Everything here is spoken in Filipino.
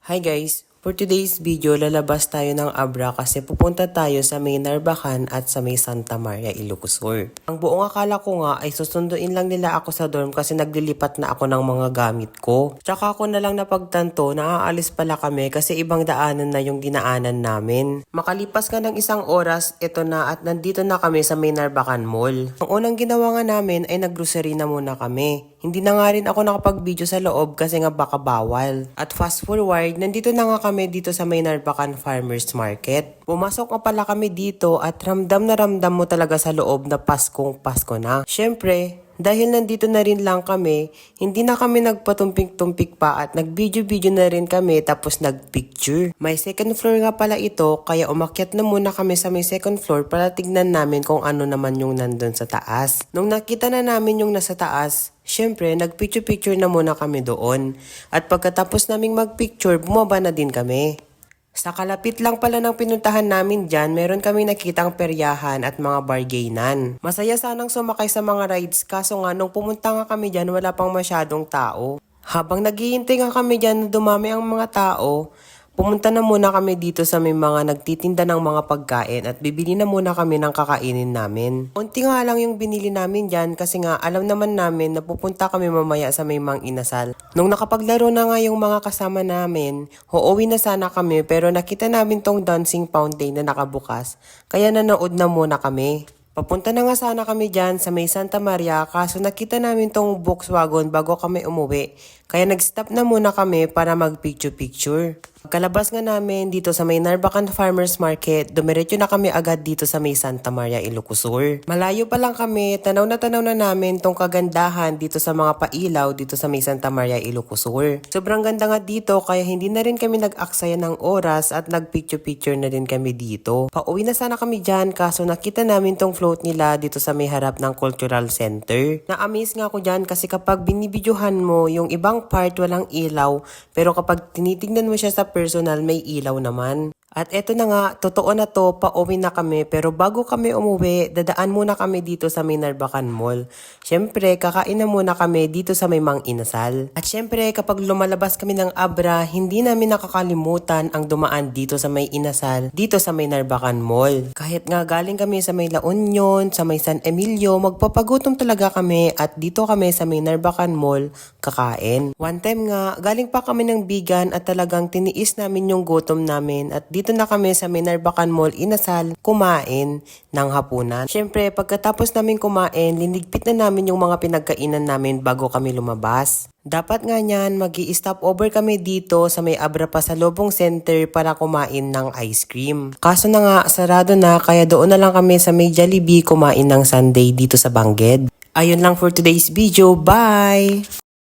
Hi guys! For today's video, lalabas tayo ng Abra kasi pupunta tayo sa may Narvacan at sa may Santa Maria, Ilocos Sur. Ang buong akala ko nga ay susunduin lang nila ako sa dorm kasi naglilipat na ako ng mga gamit ko. Tsaka ako na lang napagtanto na aalis pala kami kasi ibang daanan na yung dinaanan namin. Makalipas ka ng isang oras, ito na at nandito na kami sa may Narvacan Mall. Ang unang ginawa nga namin ay naggrocery na muna kami. Hindi na nga rin ako nakapag-video sa loob kasi nga baka bawal. At fast forward, nandito na nga kami dito sa may Narvacan Farmers Market. Pumasok nga pala kami dito at ramdam na ramdam mo talaga sa loob na Paskong Pasko na. Syempre, dahil nandito na rin lang kami, hindi na kami nagpatumpik-tumpik pa at nag-video-video na rin kami tapos nag-picture. May second floor nga pala ito kaya umakyat na muna kami sa may second floor para tignan namin kung ano naman yung nandun sa taas. Nung nakita na namin yung nasa taas, syempre, nag-picture-picture na muna kami doon. At pagkatapos naming mag-picture, bumaba na din kami. Sa kalapit lang pala ng pinuntahan namin dyan, meron kami nakitang peryahan at mga bargainan. Masaya sanang sumakay sa mga rides kaso nga nung pumunta nga kami dyan, wala pang masyadong tao. Habang naghihintay nga kami dyan na dumami ang mga tao, pumunta na muna kami dito sa may mga nagtitinda ng mga pagkain at bibili na muna kami ng kakainin namin. Unti nga lang yung binili namin dyan kasi nga alam naman namin na pupunta kami mamaya sa may Mang Inasal. Nung nakapaglaro na nga yung mga kasama namin, uuwi na sana kami pero nakita namin tong dancing fountain na nakabukas kaya nanood na muna kami. Papunta na nga sana kami dyan sa may Santa Maria kaso nakita namin tong Volkswagen bago kami umuwi. Kaya nag-stop na muna kami para mag-picture-picture. Pagkalabas nga namin dito sa may Narvacan Farmers Market, dumiretso na kami agad dito sa may Santa Maria, Ilocos Sur. Malayo pa lang kami, tanaw na namin tong kagandahan dito sa mga pailaw dito sa may Santa Maria, Ilocos Sur. Sobrang ganda nga dito kaya hindi na rin kami nag-aksaya ng oras at nag-picture-picture na rin kami dito. Pauwi na sana kami dyan kaso nakita namin tong float nila dito sa may harap ng Cultural Center. Na-amaze nga ako dyan kasi kapag binibidyohan mo yung ibang part walang ilaw pero kapag tinitignan mo siya sa personal may ilaw naman. At eto na nga, totoo na to, pauwi na kami pero bago kami umuwi, dadaan muna kami dito sa may Narvacan Mall. Syempre, kakain na muna kami dito sa may Mang Inasal. At syempre, kapag lumalabas kami ng Abra, hindi namin nakakalimutan ang dumaan dito sa may Inasal, dito sa may Narvacan Mall. Kahit nga galing kami sa may La Union, sa may San Emilio, magpapagutom talaga kami at dito kami sa may Narvacan Mall kakain. One time nga, galing pa kami ng Bigan at talagang tiniis namin yung gutom namin at dito na kami sa may Narvacan Mall Inasal kumain ng hapunan. Syempre, pagkatapos namin kumain, linigpit na namin yung mga pinagkainan namin bago kami lumabas. Dapat nga niyan, mag-i-stop over kami dito sa may Abra Pasalubong Center para kumain ng ice cream. Kaso na nga, sarado na kaya doon na lang kami sa may Jollibee kumain ng Sunday dito sa Bangged. Ayun lang for today's video. Bye!